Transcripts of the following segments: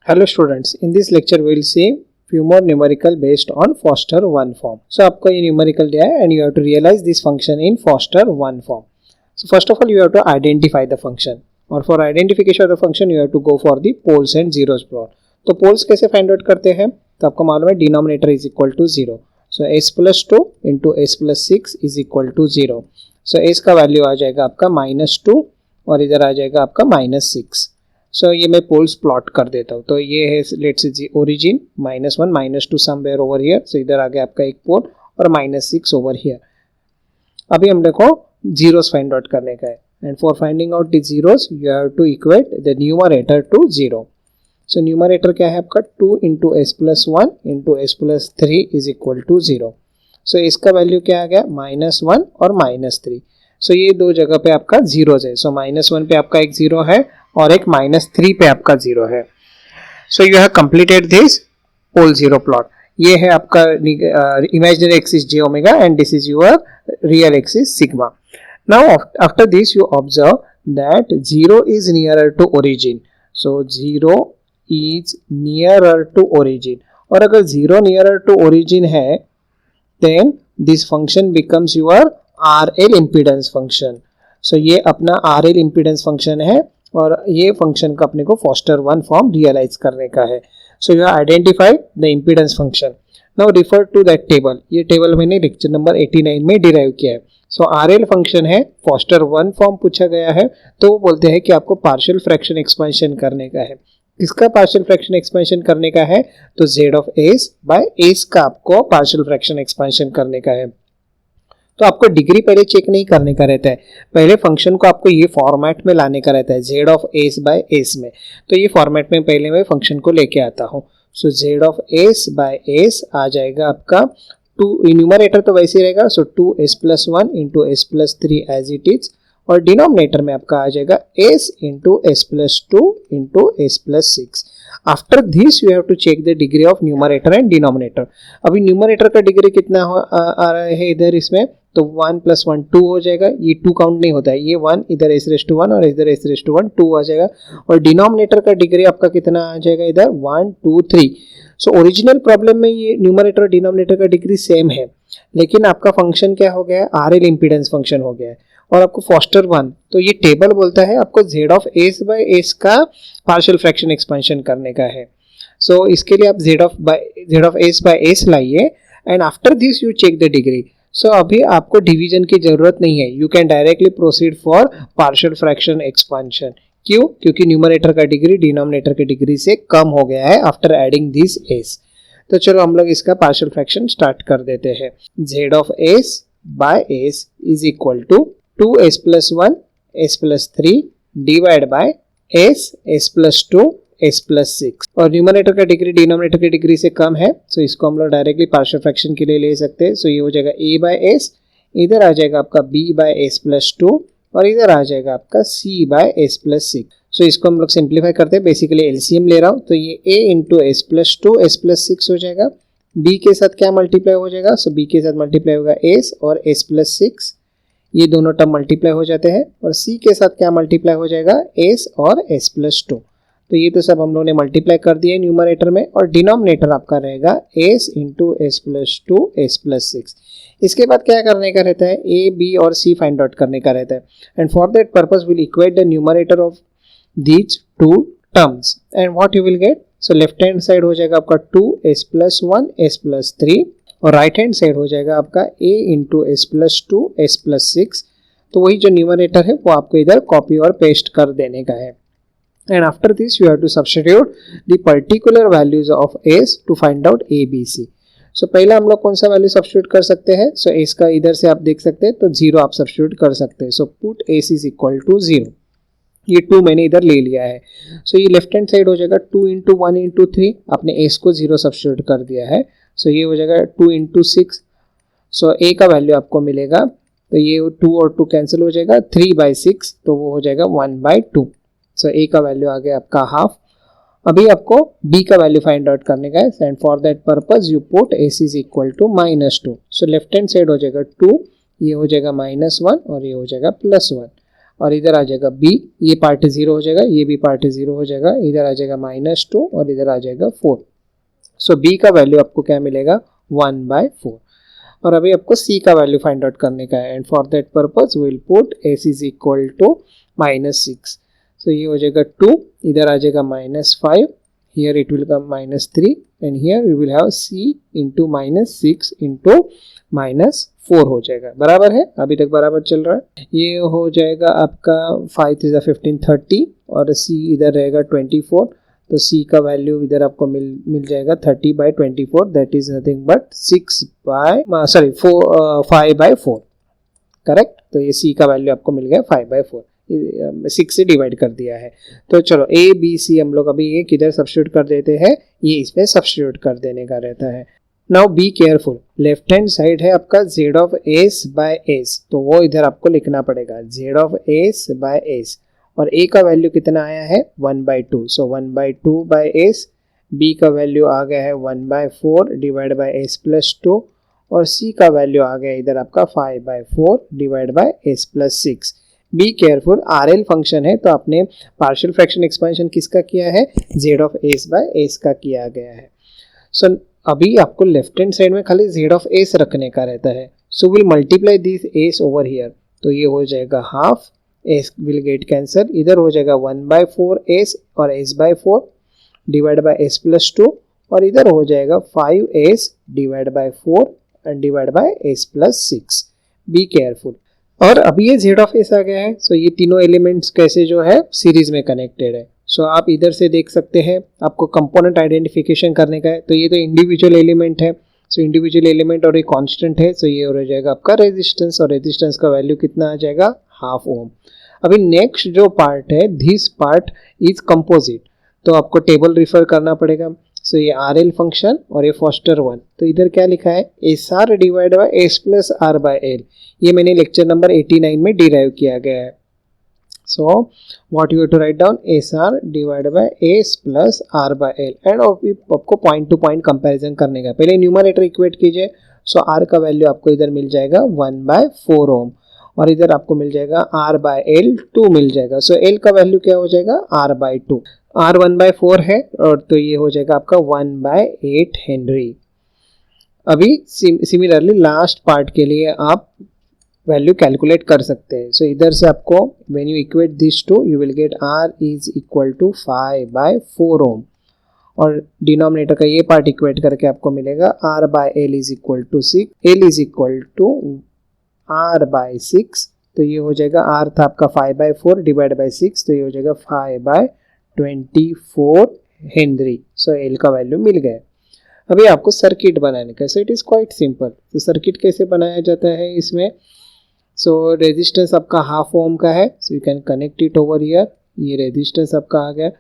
Hello students, in this lecture we will see few more numerical based on Foster 1 form. So आपको ये numerical दिया है and you have to realize this function in Foster 1 form. So first of all you have to identify the function और for identification of the function you have to go for the poles and zeros plot. तो poles कैसे find out करते हैं? तो आपको मालूम है denominator is equal to 0. So s plus 2 into s plus 6 is equal to 0. So s का value आ जाएगा आपका -2 और इधर आ जाएगा आपका -6. सो ये मैं पोल्स प्लॉट कर देता हूँ. तो ये है let's say origin -1 -2 somewhere over here. So इधर आ गया आपका एक पोल और -6 ओवर हियर. अभी हम देखो जीरोस फाइंड आउट करने का है and for finding out the zeros you have to equate the numerator to 0. So numerator क्या है आपका 2 into s plus 1 into s plus 3 is equal to 0. So इसका वैल्यू क्या आ गया -1 और -3. सो ये दो जगह पे आपका जीरोस है. सो -1 पे आपका एक जीरो है और एक -3 पे आपका 0 है. So you have completed this pole zero plot. ये है आपका imaginary axis j omega and this is your real axis sigma. Now after this you observe that 0 is nearer to origin. So 0 is nearer to origin. और अगर 0 nearer to origin है then this function becomes your RL impedance function. So ये अपना RL impedance function है और ये function का अपने को फॉस्टर 1 फॉर्म रियलाइज करने का है. So you identified the impedance function. Now refer to that table. ये टेबल मैंने लेक्चर नंबर 89 में डिराइव किया है. सो RL फंक्शन है, फॉस्टर 1 फॉर्म पूछा गया है तो वो बोलते हैं कि आपको पार्शियल फ्रैक्शन एक्सपेंशन करने का है. किसका पार्शियल फ्रैक्शन एक्सपेंशन करने का है? तो z of s by s का आपको पार्शियल फ्रैक्शन एक्सपेंशन करने का है. तो आपको डिग्री पहले चेक नहीं करने का रहता है, पहले फंक्शन को आपको ये फॉर्मेट में लाने का रहता है z of s by s में. तो ये फॉर्मेट में पहले मैं फंक्शन को लेके आता हूँ. So z of s by s आ जाएगा आपका 2. न्यूमरेटर तो वैसे ही रहेगा. So 2s plus 1 into s plus 3 as it is और डिनोमिनेटर में आपका आ जाएगा s into s plus 2 into s plus 6. After this you have to check the degree of numerator and denominator. अभी न्यूमरेटर का डिग्री कितना आ रहा है इधर इसमें? तो 1 प्लस 1 2 हो जाएगा. ये 2 काउंट नहीं होता है, ये 1 इधर s⁻1 और इधर s⁻1 2 आ जाएगा. और डिनोमिनेटर का डिग्री आपका कितना आ जाएगा इधर 1 2 3. सो ओरिजिनल प्रॉब्लम में ये न्यूमरेटर और डिनोमिनेटर का डिग्री सेम है लेकिन आपका फंक्शन क्या हो गया है? RL इम्पीडेंस फंक्शन हो गया है. और आपको फॉस्टर 1 तो ये टेबल बोलता है आपको z of s by s का पार्शियल फ्रैक्शन एक्सपेंशन करने का है. सो इसके लिए आप z of s by s लाइए and after this you check the degree. So अभी आपको डिवीजन की जरूरत नहीं है, you can directly proceed for partial fraction expansion. क्यों? क्योंकि न्यूमरेटर का डिग्री डिनोमिनेटर की डिग्री से कम हो गया है आफ्टर एडिंग दिस s. तो चलो हम लोग इसका पार्शियल फ्रैक्शन स्टार्ट कर देते हैं. z of s by s is equal to 2s plus 1 s plus 3 divide by s plus 2 s plus 6. और न्यूमरेटर का डिग्री डिनोमिनेटर की डिग्री से कम है सो इसको हम लोग डायरेक्टली पार्शियल फ्रैक्शन के लिए ले सकते हैं. सो ये हो जाएगा a बाय s, इधर आ जाएगा आपका b बाय s प्लस 2 और इधर आ जाएगा आपका c बाय s प्लस 6. सो इसको हम लोग सिंप्लीफाई करते हैं, बेसिकली एलसीएम ले रहा हूँ. तो ये a into s plus 2 s plus 6 हो जाएगा. b के साथ क्या मल्टीप्लाई हो जाएगा? सो b के साथ मल्टीप्लाई होगा s और s प्लस 6, ये दोनों टर्म मल्टीप्लाई हो जाते हैं. और c के साथ क्या मल्टीप्लाई हो जाएगा? s और s प्लस 2. तो ये तो सब हम लोगों ने मल्टीप्लाई कर दिया है न्यूमरेटर में. और डिनोमिनेटर आपका रहेगा s into s plus 2 s plus 6. इसके बाद क्या करने का रहता है? a b और c फाइंड आउट करने का रहता है and for that purpose will equate the numerator of these two terms and what you will gate? So left hand side हो जाएगा आपका 2s प्लस 1 s प्लस 3 और राइट हैंड साइड हो जाएगा आपका a into s plus 2 s plus 6. तो वही जो न्यूमरेटर है वो आपको इधर कॉपी और पेस्ट कर देने का है. And after this you have to substitute the particular values of s to find out a b c. So पहला हम लोग कौन सा वैल्यू सब्स्टिट्यूट कर सकते हैं? So s का इधर से आप देख सकते हैं तो 0 आप सब्स्टिट्यूट कर सकते हैं. So put s is equal to 0. ये 2 मैंने इधर ले लिया है. So ये लेफ्ट हैंड साइड हो जाएगा 2 इंटू 1 इंटू 3. आपने s को 0 सब्स्टिट्यूट कर दिया है. So ये हो जाएगा 2 इंटू 6. So a का वैल्यू आपको मिलेगा तो ये 2 और 2 कैंसिल हो जाएगा. 3 बाई 6 तो वो हो जाएगा 1 बाई 2. सो a का वैल्यू आ गया आपका हाफ. अभी आपको b का वैल्यू फाइंड आउट करने का है and for that purpose you put s is equal to -2. So left hand side हो जाएगा 2, ये हो जाएगा -1 और ये हो जाएगा +1. और इधर आ जाएगा b, ये पार्ट 0 हो जाएगा, ये भी पार्ट 0 हो जाएगा, इधर आ जाएगा -2 और इधर आ जाएगा 4। सो b का वैल्यू आपको क्या मिलेगा 1/4। और अभी आपको c का वैल्यू फाइंड आउट करने का है, and for that purpose will put s is equal to -6। So ये हो जाएगा 2, इधर आ जाएगा -5, here it will come -3 and here we will have c into -6 into -4 हो जाएगा। बराबर है, अभी तक बराबर चल रहा है। ये हो जाएगा आपका 5 is 15 30 और c इधर रहेगा 24, तो c का वैल्यू इधर आपको मिल जाएगा 30/24, that is nothing but 5/4, correct. तो ये c का वैल्यू आपको मिल गया 5/4, 6 से डिवाइड कर दिया है। तो चलो a b c हम लोग अभी ये किधर सब्स्टिट्यूट कर देते हैं, ये इसमें सब्स्टिट्यूट कर देने का रहता है। Now be careful, left hand side है आपका z of s by s, तो वो इधर आपको लिखना पड़ेगा z of s by s, और a का वैल्यू कितना आया है 1/2, सो 1/2 बाय s। b का वैल्यू आ गया है 1/4 डिवाइड बाय s प्लस 2, और c का वैल्यू आ गया इधर आपका 5/4 divide by s plus 6। Be careful, RL function है तो आपने पार्शियल फ्रैक्शन एक्सपेंशन किसका किया है, z of s by s का किया गया है। सो अभी आपको लेफ्ट हैंड साइड में खाली z ऑफ s रखने का रहता है, so will multiply this s over here, तो ये हो जाएगा half, s will get cancer, इधर हो जाएगा 1/4 s और s/4 divide by s plus 2, और इधर हो जाएगा 5s divide by 4 and divide by s plus 6। Be careful. और अभी ये z ऑफ s आ गया है, सो ये तीनों एलिमेंट्स कैसे जो है सीरीज में कनेक्टेड है। सो आप इधर से देख सकते हैं, आपको कंपोनेंट आइडेंटिफिकेशन करने का है, तो ये तो इंडिविजुअल एलिमेंट है, सो इंडिविजुअल एलिमेंट और एक कांस्टेंट है, सो ये हो जाएगा आपका रेजिस्टेंस, और रेजिस्टेंस का वैल्यू कितना आ जाएगा 1/2 ओम। अभी नेक्स्ट जो पार्ट है, दिस पार्ट इज कंपोजिट, तो आपको टेबल रिफर करना पड़ेगा। सो ये RL फंक्शन और ये फॉस्टर 1, तो इधर क्या लिखा है SR divide by S plus R by L, ये मैंने लेक्चर नंबर 89 में डिराइव किया गया है। So what you have to write down SR divide by S plus R by L, एंड आपको पॉइंट टू पॉइंट कंपैरिजन करने का, पहले न्यूमरेटर इक्वेट कीजिए। सो R का वैल्यू आपको इधर मिल जाएगा 1/4 ओम, और इधर आपको मिल जाएगा R बाय L 2 मिल जाएगा, सो L का वैल्यू क्या हो जाएगा R/2, R 1/4 है, और तो ये हो जाएगा आपका 1/8 हेनरी। अभी सिमिलरली लास्ट पार्ट के लिए आप वैल्यू कैलकुलेट कर सकते हैं। सो इधर से आपको when you equate this to you will get R is equal to 5/4 ohm, और डिनोमिनेटर का ये पार्ट इक्वेट करके आपको मिलेगा R by L is equal to 6, L is equal to R by 6, तो ये हो जाएगा R था आपका 5/4 डिवाइड बाय 6, तो ये हो जाएगा 5/24 हेनरी। सो L का वैल्यू मिल गया। अभी आपको सर्किट बनाने का, so it is quite simple. तो सर्किट कैसे बनाया जाता है इसमें, सो रेजिस्टेंस आपका 1/2 ओम का है, so you can connect it over here, ये रेजिस्टेंस आपका आ गया।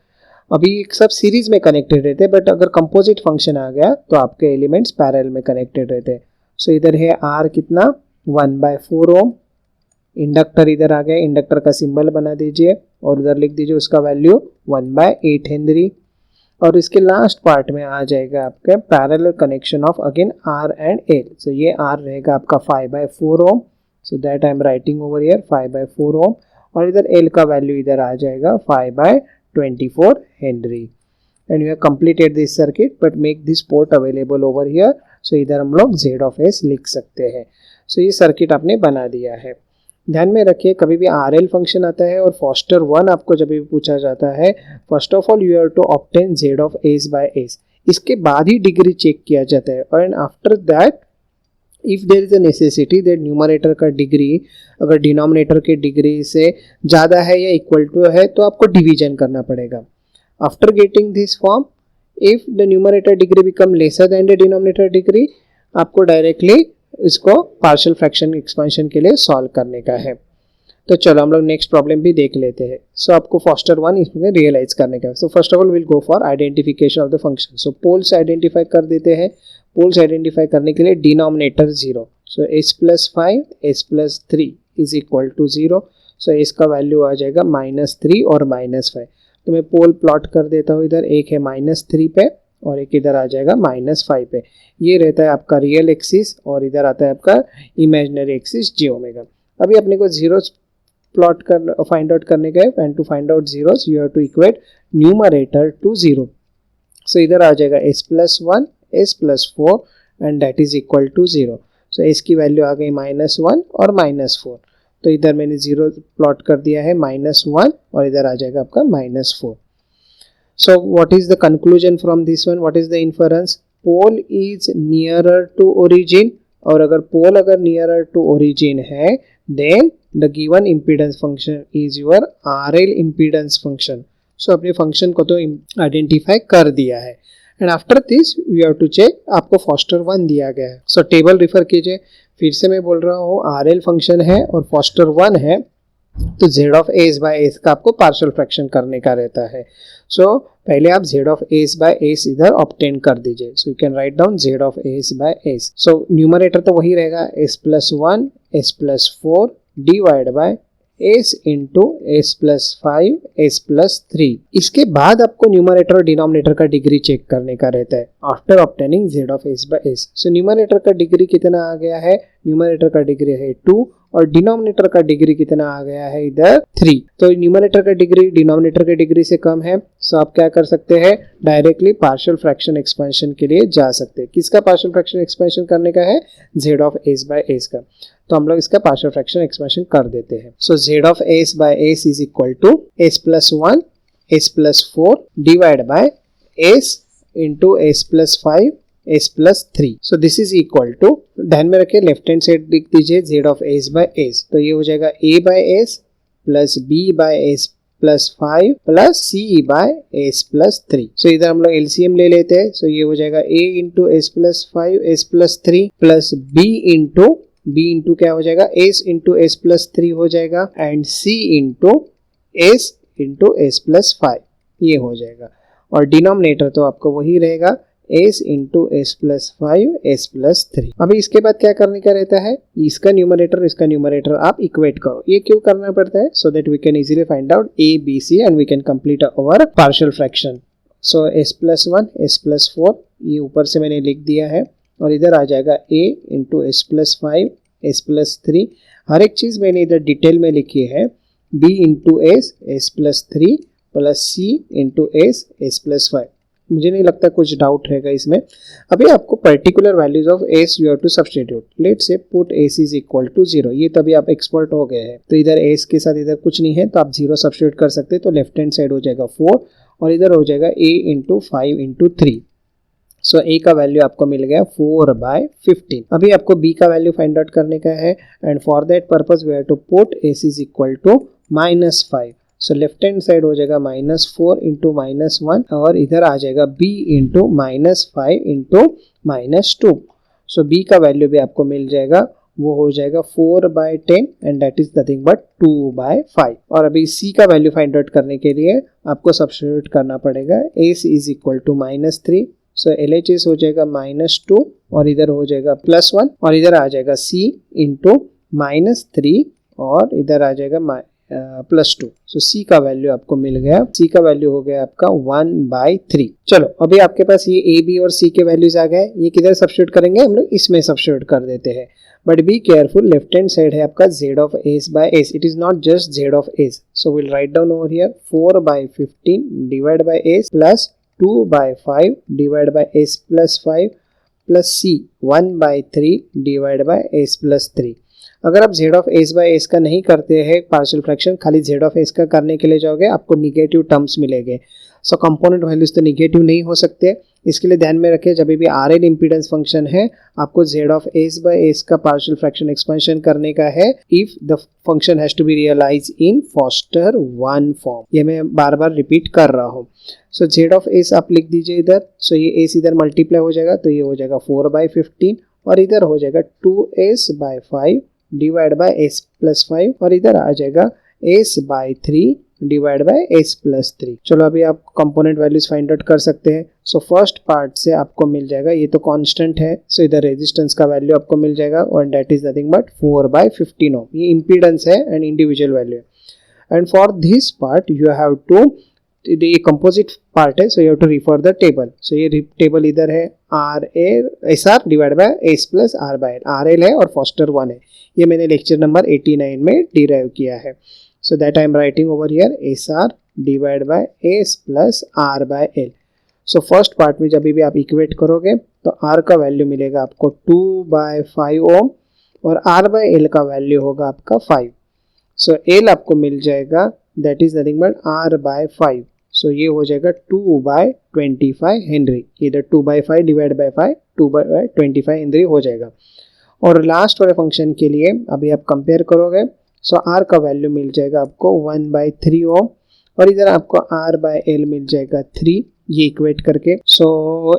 अभी सब सीरीज में कनेक्टेड रहते हैं, बट अगर कंपोजिट फंक्शन आ गया तो आपके एलिमेंट्स पैरेलल में कनेक्टेड रहते हैं। सो इधर है R कितना 1/4 ओम, इंडक्टर इधर आ गया, इंडक्टर का सिंबल बना दीजिए और उधर लिख दीजिए उसका वैल्यू 1/8 हेनरी, और इसके लास्ट पार्ट में आ जाएगा आपका parallel connection of again R and L। So ये R रहेगा आपका 5/4 ohm, so that I am writing over here 5/4 ohm, और इधर L का वैल्यू इधर आ जाएगा 5/24 henry. And you have completed this circuit, but make this port available over here, so इधर हम लोग Z ऑफ S लिख सकते हैं। सो ये सर्किट आपने बना दिया है। ध्यान में रखिए, कभी भी RL फंक्शन आता है और फॉस्टर 1 आपको जब भी पूछा जाता है, first of all you have to obtain Z of S by S, इसके बाद ही डिग्री चेक किया जाता है, और after that if there is a necessity that numerator का डिग्री अगर डिनोमिनेटर के डिग्री से ज़्यादा है या इक्वल टू है तो आपको डिवीजन करना पड़ेगा। After getting this form, if the numerator degree become lesser than the denominator degree, आपको डायरेक्टली इसको पार्शियल फ्रैक्शन एक्सपेंशन के लिए सॉल्व करने का है। तो चलो हम लोग नेक्स्ट प्रॉब्लम भी देख लेते हैं। सो आपको फॉस्टर 1 इसमें रियलाइज करने का है। So first of all will go for identification of the function. So poles identify कर देते हैं। पोल्स आइडेंटिफाई करने के लिए denominator 0, so s plus 5 s plus 3 is equal to 0, so s का वैल्यू आ जाएगा -3 और -5। तो मैं पोल प्लॉट कर देता हूँ, इधर एक है -3 पे और एक इधर आ जाएगा -5 पे। ये रहता है आपका रियल एक्सिस और इधर आता है आपका इमेजिनरी एक्सिस j ओमेगा। अभी अपने को 0 प्लॉट कर फाइंड आउट करने का है, and to find out zeros you have to equate numerator to zero. So इधर आ जाएगा s+1 s+4 and that is equal to 0. So s की वैल्यू आ गई -1 और -4. तो इधर मैंने 0 प्लॉट कर दिया है -1 और इधर आ जाएगा आपका -4. So what is the conclusion from this one, what is the inference? Pole is nearer to origin, और अगर पोल अगर नियरर टू ओरिजिन है then the given impedance function is your RL impedance function. सो अपने function को तो identify कर दिया है. And after this we have to check, आपको फॉस्टर 1 दिया गया है. सो टेबल रिफर कीजिए, फिर से मैं बोल रहा हूँ RL फंक्शन है और फॉस्टर 1 है, तो z of S by S का आपको पार्शियल फ्रैक्शन करने का रहता है. सो पहले आप z of S by S इधर ऑब्टेन कर दीजिए. So you can write down z of S by S. So numerator तो वही रहेगा s+1 s+4 divide by s into s+5 s+3. इसके बाद आपको न्यूमरेटर और डिनोमिनेटर का डिग्री चेक करने का रहता है after obtaining z of s by s. So numerator का डिग्री कितना आ गया है? न्यूमरेटर का डिग्री है 2 और डिनोमिनेटर का डिग्री कितना आ गया है इधर 3. तो न्यूमरेटर का डिग्री डिनोमिनेटर के डिग्री से कम है. सो आप क्या कर सकते हैं, डायरेक्टली पार्शियल फ्रैक्शन एक्सपेंशन के लिए जा सकते हैं. किसका पार्शियल फ्रैक्शन एक्सपेंशन करने का है? z of s by s का. तो हम लोग इसका पार्शियल फ्रैक्शन एक्सपेंशन कर देते हैं. So z of s by s is equal to s+1 s+4 divide by s into s+5 s+3. So this is equal to, ध्यान में रखिए लेफ्ट हैंड साइड लिख दीजिए z of s by s. तो ये हो जाएगा a by s plus b by s plus 5 plus c by s+3. So इधर हम लोग एलसीएम ले लेते हैं. सो ये हो जाएगा a into s+5 s+3 plus b into क्या हो जाएगा, s इंटू s+3 हो जाएगा and c into s into s+5 ये हो जाएगा. और डिनोमिनेटर तो आपको वही रहेगा s इंटू s+5 s+3. अभी इसके बाद क्या करने का रहता है, इसका न्यूमरेटर आप इक्वेट करो. ये क्यों करना पड़ता है? So that we can easily find out a b c and we can complete our partial fraction. So s+1 s+4 ये ऊपर से मैंने लिख दिया है और इधर आ जाएगा a इंटू s+5 s+3. हर एक चीज मैंने इधर डिटेल में लिखी है. b into s s+3 plus c into s s+5. मुझे नहीं लगता कुछ डाउट रहेगा इसमें. अभी आपको particular values of s you have to substitute. Let's say put s is equal to 0. ये तभी आप एक्सपर्ट हो गए हैं. तो इधर s के साथ इधर कुछ नहीं है तो आप 0 सब्स्टिट्यूट कर सकते हैं. तो लेफ्ट हैंड साइड हो जाएगा 4 और इधर हो जाएगा a into 5 into 3. So a का वैल्यू आपको मिल गया 4/15. अभी आपको b का वैल्यू फाइंड आउट करने का है and for that purpose we have to put s is equal to -5. So left hand side हो जाएगा -4 इंटू -1 और इधर आ जाएगा b इंटू -5 इंटू -2. सो b का वैल्यू भी आपको मिल जाएगा, वो हो जाएगा 4/10 and that is nothing but 2/5. और अभी c का वैल्यू फाइंड आउट करने के लिए आपको सब्स्टिट्यूट करना पड़ेगा. s is equal to -3. So LHS हो जाएगा -2 और इधर हो जाएगा +1 और इधर आ जाएगा c इंटू -3 और इधर आ जाएगा +2. सो c का वैल्यू आपको मिल गया. c का वैल्यू हो गया आपका 1/3. चलो अभी आपके पास ये a b और c के वैल्यूज आ गए. ये किधर सब्स्टिट्यूट करेंगे, हम लोग इसमें सब्स्टिट्यूट कर देते हैं. But be careful, left hand side है आपका z of s by s. It is not just z of s. So will write down over here 4/15 divide by s plus 2/5 divide by s plus 5 plus c 1/3 divide by s plus 3. अगर आप z of s by s का नहीं करते हैं partial fraction, खाली z of s का करने के लिए जाओगे आपको निगेटिव टर्म्स मिलेंगे. सो कंपोनेंट वैल्यूज तो निगेटिव नहीं हो सकते. इसके लिए ध्यान में रखें जब भी RL इम्पीडेंस फंक्शन है आपको z of s by s का पार्शियल फ्रैक्शन एक्सपेंशन करने का है if the function has to be realise in Foster 1 form. ये मैं बार बार रिपीट कर रहा हूँ. सो z ऑफ s आप लिख दीजिए इधर. सो ये s इधर मल्टीप्लाई हो जाएगा तो ये हो जाएगा 4/15 और इधर हो जाएगा 2s/5 divide by s plus 5 और इधर आ जाएगा s/3 divide by s plus 3. चलो अभी आप कंपोनेंट वैल्यूज फाइंड आउट कर सकते हैं. सो फर्स्ट पार्ट से आपको मिल जाएगा, ये तो कांस्टेंट है. सो इधर रेजिस्टेंस का वैल्यू आपको मिल जाएगा और that is nothing but 4/15 ohm. ये इंपीडेंस है and individual value. And for this part you have to ये कंपोजिट पार्ट है, so you have to refer the table. So ये टेबल इधर है R A S R divide by S plus R by L. R L है और foster 1 है. ये मैंने लेक्चर नंबर 89 में डिराइव किया है. So that I am writing over here S R divide by S plus R by L. So first part में जब भी आप इक्वेट करोगे तो आर का वैल्यू मिलेगा आपको 2/5 ओम और आर बाय एल का वैल्यू होगा आपका 5. सो एल आपको मिल जाएगा that is nothing but R by 5. So ये हो जाएगा 2/25 हेनरी. इधर 2/5 डिवाइड बाय 5 2/25 हेनरी हो जाएगा. और लास्ट वाले फंक्शन के लिए अभी आप कंपेयर करोगे सो आर का वैल्यू मिल जाएगा आपको 1/3 ओम और इधर आपको आर बाय एल मिल जाएगा 3. ये इक्वेट करके सो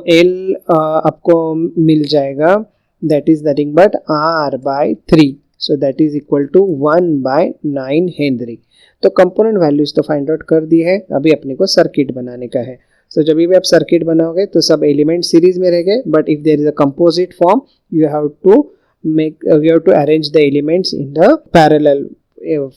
एल आपको मिल जाएगा that is nothing but R by 3. So that is equal to 1/9 henry. तो कंपोनेंट वैल्यूज तो फाइंड आउट कर दी है. अभी अपने को सर्किट बनाने का है. सो जब भी आप सर्किट बनाओगे तो सब एलिमेंट सीरीज में रहेंगे, but if there is a composite form you have to arrange the elements in the parallel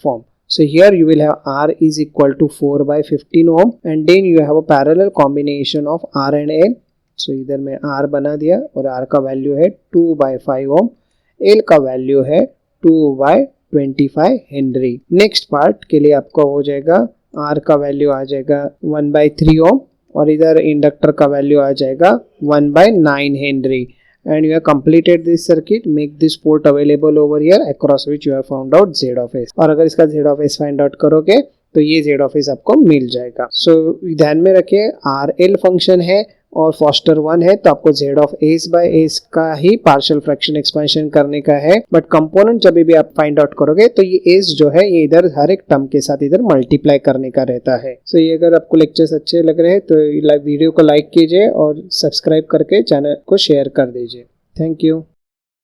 form. So here you will have R is equal to 4/15 ohm and then you have a parallel combination of R and L. So इधर मैं R बना दिया और R का value है 2/5 ohm, L का value है 2/25 Henry. Next part के लिए आपका हो जाएगा R का वैल्यू आ जाएगा 1/3 ohm और इधर इंडक्टर का वैल्यू आ जाएगा 1/9 Henry. And you have completed this circuit. Make this port available over here across which you have found out Z of S. और अगर इसका Z of S find out करोगे तो ये Z of S आपको मिल जाएगा. So ध्यान में रखिए RL फंक्शन है और फॉस्टर 1 है तो आपको Z of S by S का ही पार्शियल फ्रैक्शन एक्सपेंशन करने का है. बट कंपोनेंट जब भी आप फाइंड आउट करोगे तो ये S जो है ये इधर हर एक टर्म के साथ इधर मल्टीप्लाई करने का रहता है. सो ये अगर आपको लेक्चर्स अच्छे लग रहे हैं तो वीडियो को लाइक कीजिए और सब्सक्राइब करके चैनल को शेयर कर दीजिए. Thank you.